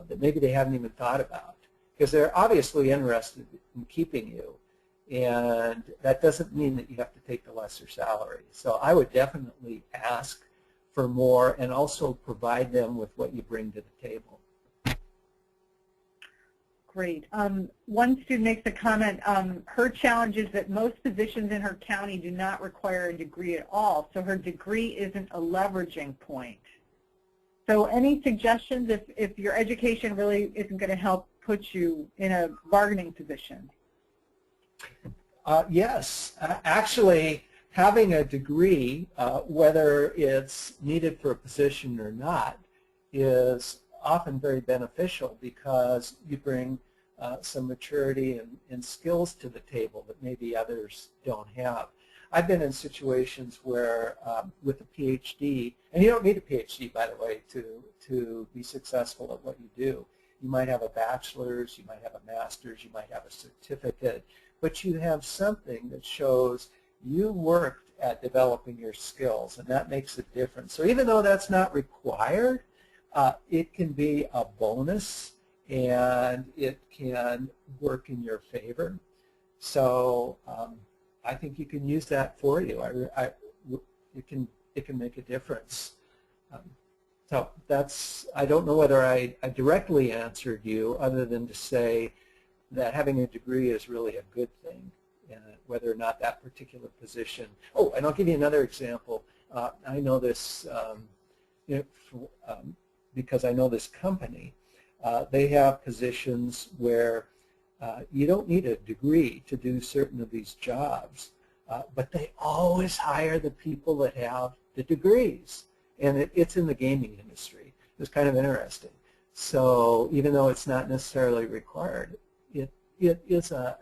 that maybe they haven't even thought about, because they're obviously interested in keeping you, and that doesn't mean that you have to take the lesser salary. So I would definitely ask for more and also provide them with what you bring to the table. Great. One student makes a comment, her challenge is that most positions in her county do not require a degree at all, so her degree isn't a leveraging point. So any suggestions if your education really isn't going to help put you in a bargaining position? Yes. Actually, having a degree, whether it's needed for a position or not, is often very beneficial because you bring some maturity and skills to the table that maybe others don't have. I've been in situations where with a PhD, and you don't need a PhD, by the way, to be successful at what you do. You might have a bachelor's, you might have a master's, you might have a certificate, but you have something that shows you worked at developing your skills, and that makes a difference. So even though that's not required, it can be a bonus, and it can work in your favor. So I think you can use that for you. It can make a difference. So that's, I don't know whether I directly answered you other than to say that having a degree is really a good thing, whether or not that particular position. Oh, and I'll give you another example. I know this because I know this company. They have positions where you don't need a degree to do certain of these jobs, but they always hire the people that have the degrees. And it's in the gaming industry. It's kind of interesting. So even though it's not necessarily required, it is a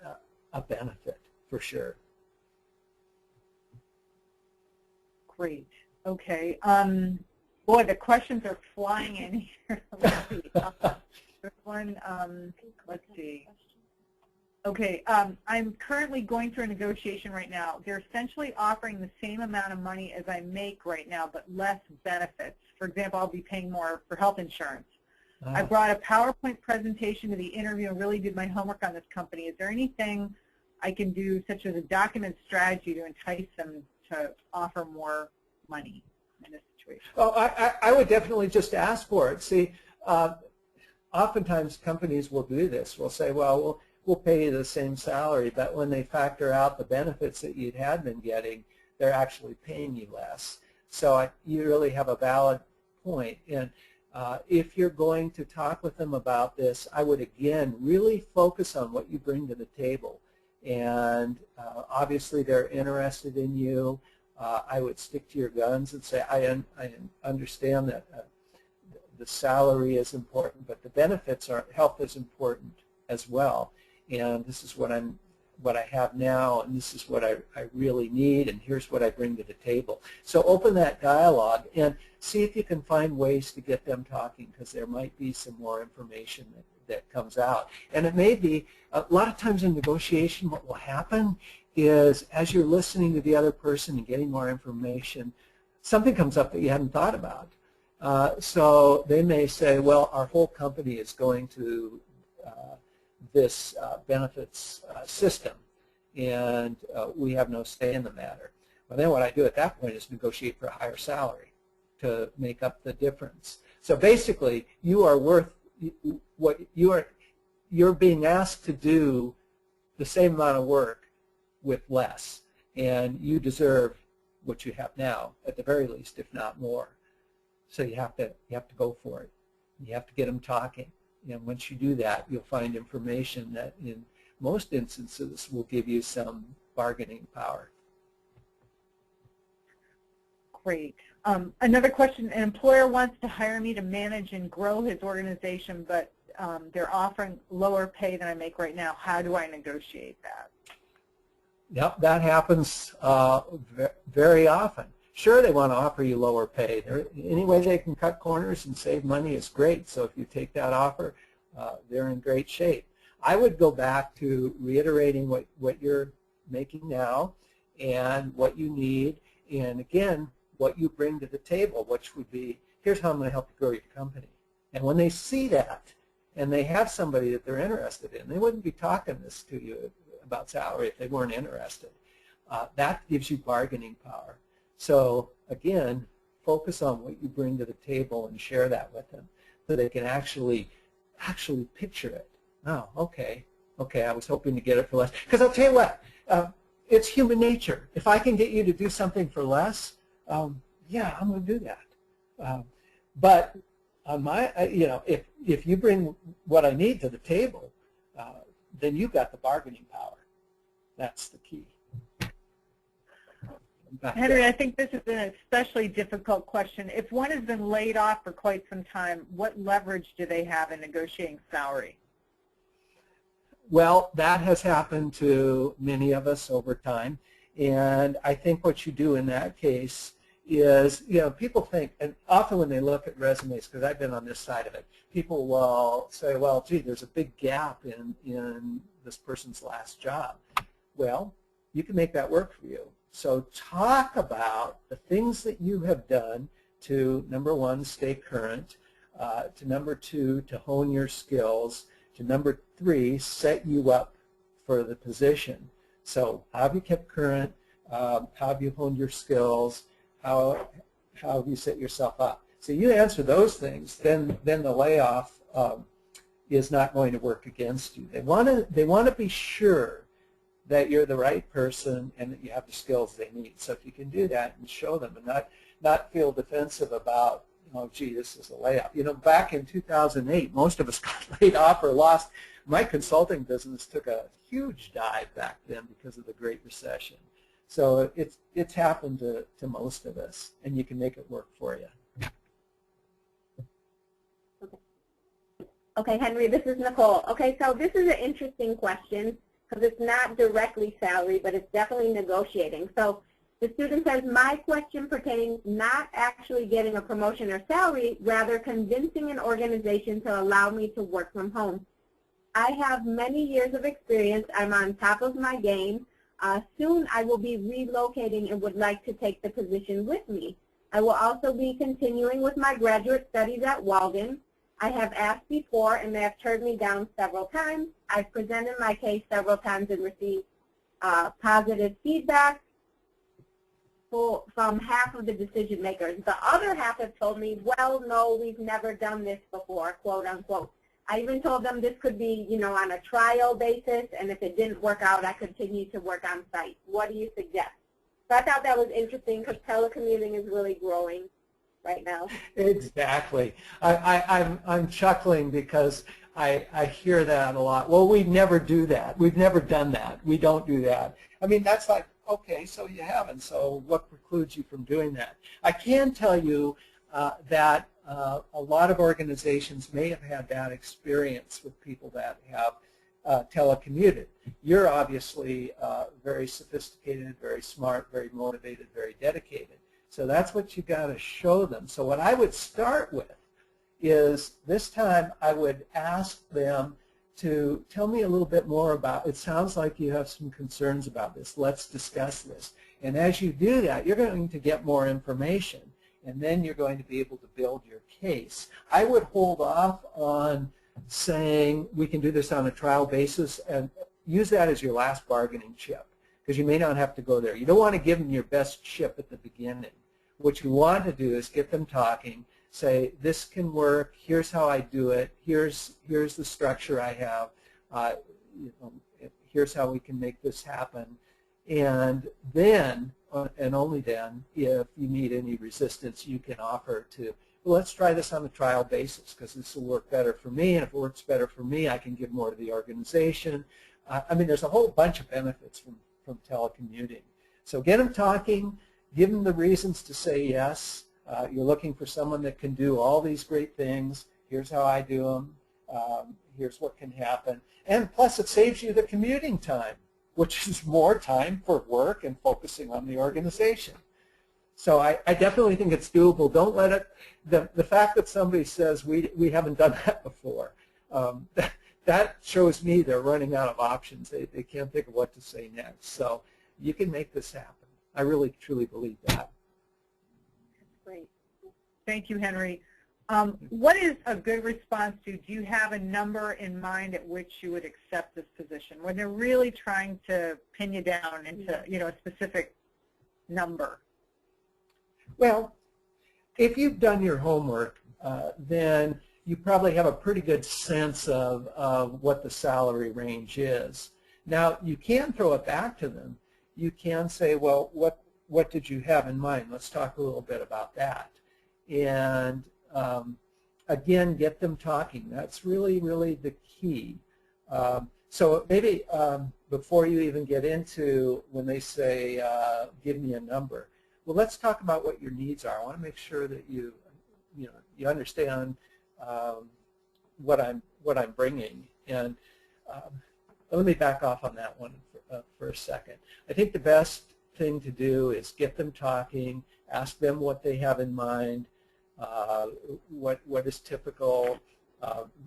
benefit for sure. Great. Okay. Boy, the questions are flying in here. Let's see. There's one, let's see. Okay, I'm currently going through a negotiation right now. They're essentially offering the same amount of money as I make right now, but less benefits. For example, I'll be paying more for health insurance. I brought a PowerPoint presentation to the interview and really did my homework on this company. Is there anything I can do, such as a document strategy, to entice them to offer more money in this situation? Oh, I would definitely just ask for it. See, oftentimes companies will do this. We'll say, well, we'll pay you the same salary, but when they factor out the benefits that you had been getting, they're actually paying you less. So you really have a valid point. And if you're going to talk with them about this, I would, again, really focus on what you bring to the table. And obviously they're interested in you. I would stick to your guns and say, I understand that the salary is important, but the benefits are, health is important as well. And this is what I have now, and this is what I really need, and here's what I bring to the table. So open that dialogue and see if you can find ways to get them talking, because there might be some more information that comes out. And it may be, a lot of times in negotiation, what will happen is as you're listening to the other person and getting more information, something comes up that you hadn't thought about. So they may say, well, our whole company is going to this benefits system, and we have no say in the matter. Well, then what I do at that point is negotiate for a higher salary to make up the difference. So basically, you are worth what you're being asked to do the same amount of work with less, and you deserve what you have now, at the very least, if not more. So you have to go for it. You have to get them talking. And once you do that, you'll find information that in most instances will give you some bargaining power. Great. Another question, an employer wants to hire me to manage and grow his organization, but they're offering lower pay than I make right now. How do I negotiate that? Yep, that happens very often. Sure, they want to offer you lower pay. Any way they can cut corners and save money is great. So if you take that offer, they're in great shape. I would go back to reiterating what you're making now and what you need, and again, what you bring to the table, which would be, here's how I'm going to help you grow your company. And when they see that and they have somebody that they're interested in, they wouldn't be talking this to you about salary if they weren't interested. That gives you bargaining power. So again, focus on what you bring to the table and share that with them so they can actually picture it. Oh, okay, I was hoping to get it for less. Because I'll tell you what, it's human nature. If I can get you to do something for less, yeah, I'm going to do that. But on my, if you bring what I need to the table, then you've got the bargaining power. That's the key. Henry, I think this is an especially difficult question. If one has been laid off for quite some time, what leverage do they have in negotiating salary? Well, that has happened to many of us over time, and I think what you do in that case is, people think, and often when they look at resumes, because I've been on this side of it, people will say, well, gee, there's a big gap in this person's last job. Well, you can make that work for you. So talk about the things that you have done to, number one, stay current, to number two, to hone your skills, to number three, set you up for the position. So how have you kept current? How have you honed your skills? How have you set yourself up? So you answer those things, then the layoff is not going to work against you. They want to be sure that you're the right person and that you have the skills they need. So if you can do that and show them and not feel defensive about, oh, gee, this is a layoff. Back in 2008, most of us got laid off or lost. My consulting business took a huge dive back then because of the Great Recession. So it's happened to most of us, and you can make it work for you. Okay, Henry, this is Nicole. Okay, so this is an interesting question because it's not directly salary, but it's definitely negotiating. So the student says, my question pertains not actually getting a promotion or salary, rather convincing an organization to allow me to work from home. I have many years of experience. I'm on top of my game. Soon I will be relocating and would like to take the position with me. I will also be continuing with my graduate studies at Walden. I have asked before and they have turned me down several times. I've presented my case several times and received positive feedback from half of the decision makers. The other half have told me, well, no, we've never done this before, quote unquote. I even told them this could be, on a trial basis, and if it didn't work out, I continue to work on site. What do you suggest? So I thought that was interesting because telecommuting is really growing right now. Exactly. I'm chuckling because I hear that a lot. Well, we never do that. We've never done that. We don't do that. I mean, that's like, okay, so you haven't. So what precludes you from doing that? I can tell you that a lot of organizations may have had that experience with people that have telecommuted. You're obviously very sophisticated, very smart, very motivated, very dedicated. So that's what you got to show them. So what I would start with is this time I would ask them to tell me a little bit more about, it sounds like you have some concerns about this. Let's discuss this. And as you do that, you're going to get more information. And then you're going to be able to build your case. I would hold off on saying we can do this on a trial basis and use that as your last bargaining chip because you may not have to go there. You don't want to give them your best chip at the beginning. What you want to do is get them talking, say this can work, here's how I do it, here's the structure I have, here's how we can make this happen. And then, and only then, if you meet any resistance, you can offer to, well, let's try this on a trial basis because this will work better for me, and if it works better for me, I can give more to the organization. I mean, there's a whole bunch of benefits telecommuting. So get them talking, give them the reasons to say yes. You're looking for someone that can do all these great things. Here's how I do them. Here's what can happen. And plus it saves you the commuting time, which is more time for work and focusing on the organization. So I definitely think it's doable. Don't let it, the fact that somebody says we haven't done that before, that shows me they're running out of options. They can't think of what to say next. So you can make this happen. I really, truly believe that. Great. Thank you, Henry. What is a good response to, do you have a number in mind at which you would accept this position? When they're really trying to pin you down into, a specific number. Well, if you've done your homework, then you probably have a pretty good sense of what the salary range is. Now, you can throw it back to them. You can say, well, what did you have in mind? Let's talk a little bit about that. And again, get them talking. That's really, really the key. So maybe before you even get into when they say, give me a number, well, let's talk about what your needs are. I want to make sure that you understand what I'm bringing. And let me back off on that one for a second. I think the best thing to do is get them talking, ask them what they have in mind, what is typical,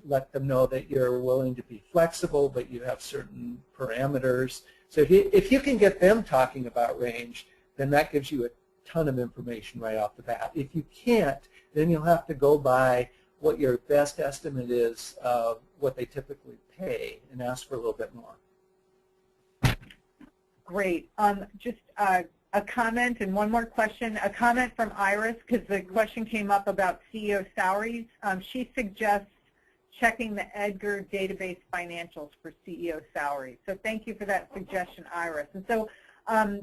let them know that you're willing to be flexible, but you have certain parameters. So if you can get them talking about range, then that gives you a ton of information right off the bat. If you can't, then you'll have to go by what your best estimate is of what they typically pay and ask for a little bit more. Great. Just a comment and one more question. A comment from Iris, because the question came up about CEO salaries. She suggests checking the Edgar database financials for CEO salaries. So thank you for that suggestion, Iris. And so,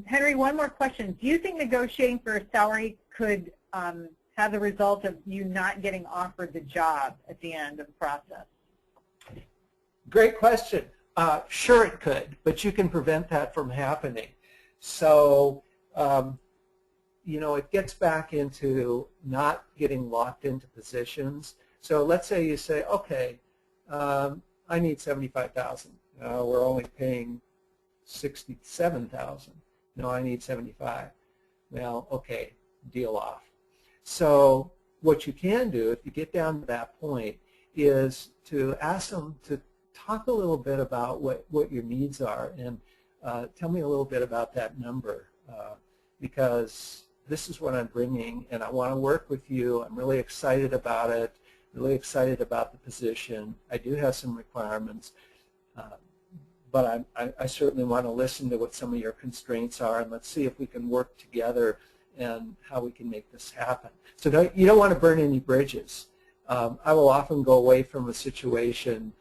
Henry, one more question. Do you think negotiating for a salary could have the result of you not getting offered the job at the end of the process? Great question. Sure it could, but you can prevent that from happening. So, it gets back into not getting locked into positions. So let's say you say, okay, I need $75,000. We're only paying $67,000. No, I need $75,000. Well, okay, deal off. So what you can do, if you get down to that point, is to ask them to talk a little bit about what your needs are, and tell me a little bit about that number, because this is what I'm bringing, and I want to work with you. I'm really excited about it, really excited about the position. I do have some requirements, but I certainly want to listen to what some of your constraints are, and let's see if we can work together and how we can make this happen. So you don't want to burn any bridges. I will often go away from a situation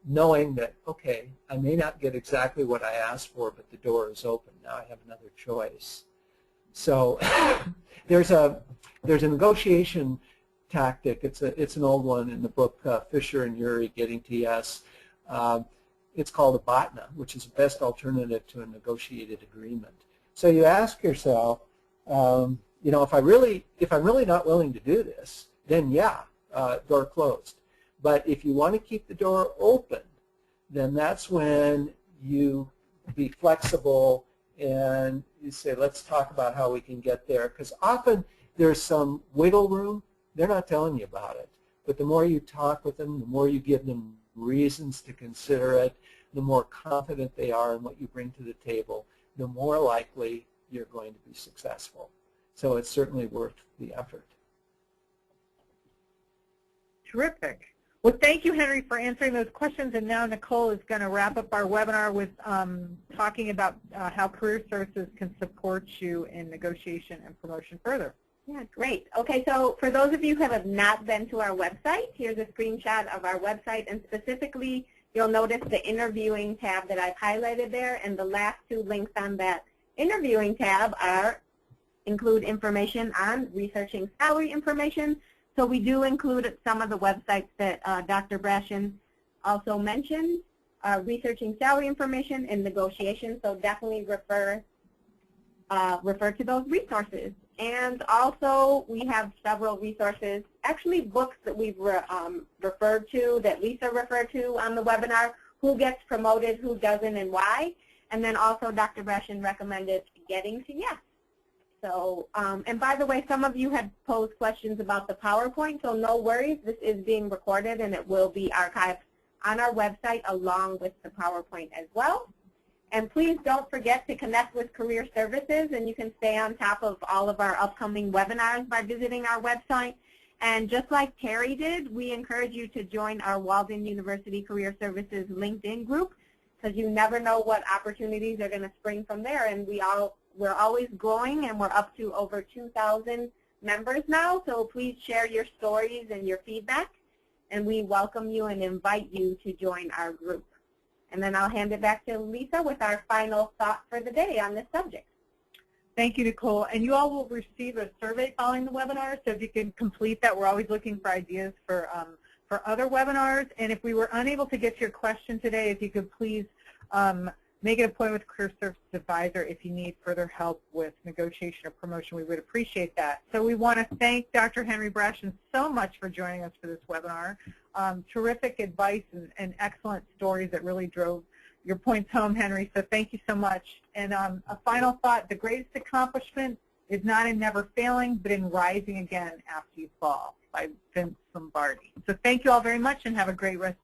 knowing that, okay, I may not get exactly what I asked for, but the door is open. Now I have another choice. So there's a negotiation tactic. It's an old one in the book Fisher and Urey, Getting to Yes. It's called a BOTNA, which is the best alternative to a negotiated agreement. So you ask yourself, if I'm really not willing to do this, then yeah, door closed. But if you want to keep the door open, then that's when you be flexible and you say, let's talk about how we can get there. Because often there's some wiggle room. They're not telling you about it. But the more you talk with them, the more you give them reasons to consider it, the more confident they are in what you bring to the table, the more likely you're going to be successful. So it's certainly worth the effort. Terrific. Well, thank you, Henry, for answering those questions. And now Nicole is going to wrap up our webinar with talking about how Career Services can support you in negotiation and promotion further. Yeah, great. Okay, so for those of you who have not been to our website, here's a screenshot of our website, and specifically you'll notice the interviewing tab that I've highlighted there, and the last two links on that interviewing tab include information on researching salary information. So we do include some of the websites that Dr. Brashen also mentioned. researching salary information and negotiation, so definitely refer to those resources. And also, we have several resources, actually books that we've referred to, that Lisa referred to on the webinar, who gets promoted, who doesn't, and why. And then also Dr. Brashen recommended Getting to Yes. So, and by the way, some of you had posed questions about the PowerPoint, so no worries. This is being recorded and it will be archived on our website along with the PowerPoint as well. And please don't forget to connect with Career Services, and you can stay on top of all of our upcoming webinars by visiting our website. And just like Terry did, we encourage you to join our Walden University Career Services LinkedIn group, because you never know what opportunities are going to spring from there. And we're always growing, and we're up to over 2,000 members now. So please share your stories and your feedback, and we welcome you and invite you to join our group. And then I'll hand it back to Lisa with our final thought for the day on this subject. Thank you, Nicole. And you all will receive a survey following the webinar, so if you can complete that, we're always looking for ideas for other webinars. And if we were unable to get to your question today, if you could please make an appointment with a Career Services Advisor if you need further help with negotiation or promotion. We would appreciate that. So we want to thank Dr. Henry Brashen so much for joining us for this webinar. Terrific advice and excellent stories that really drove your points home, Henry, so thank you so much. And a final thought, the greatest accomplishment is not in never failing, but in rising again after you fall, by Vince Lombardi. So thank you all very much and have a great rest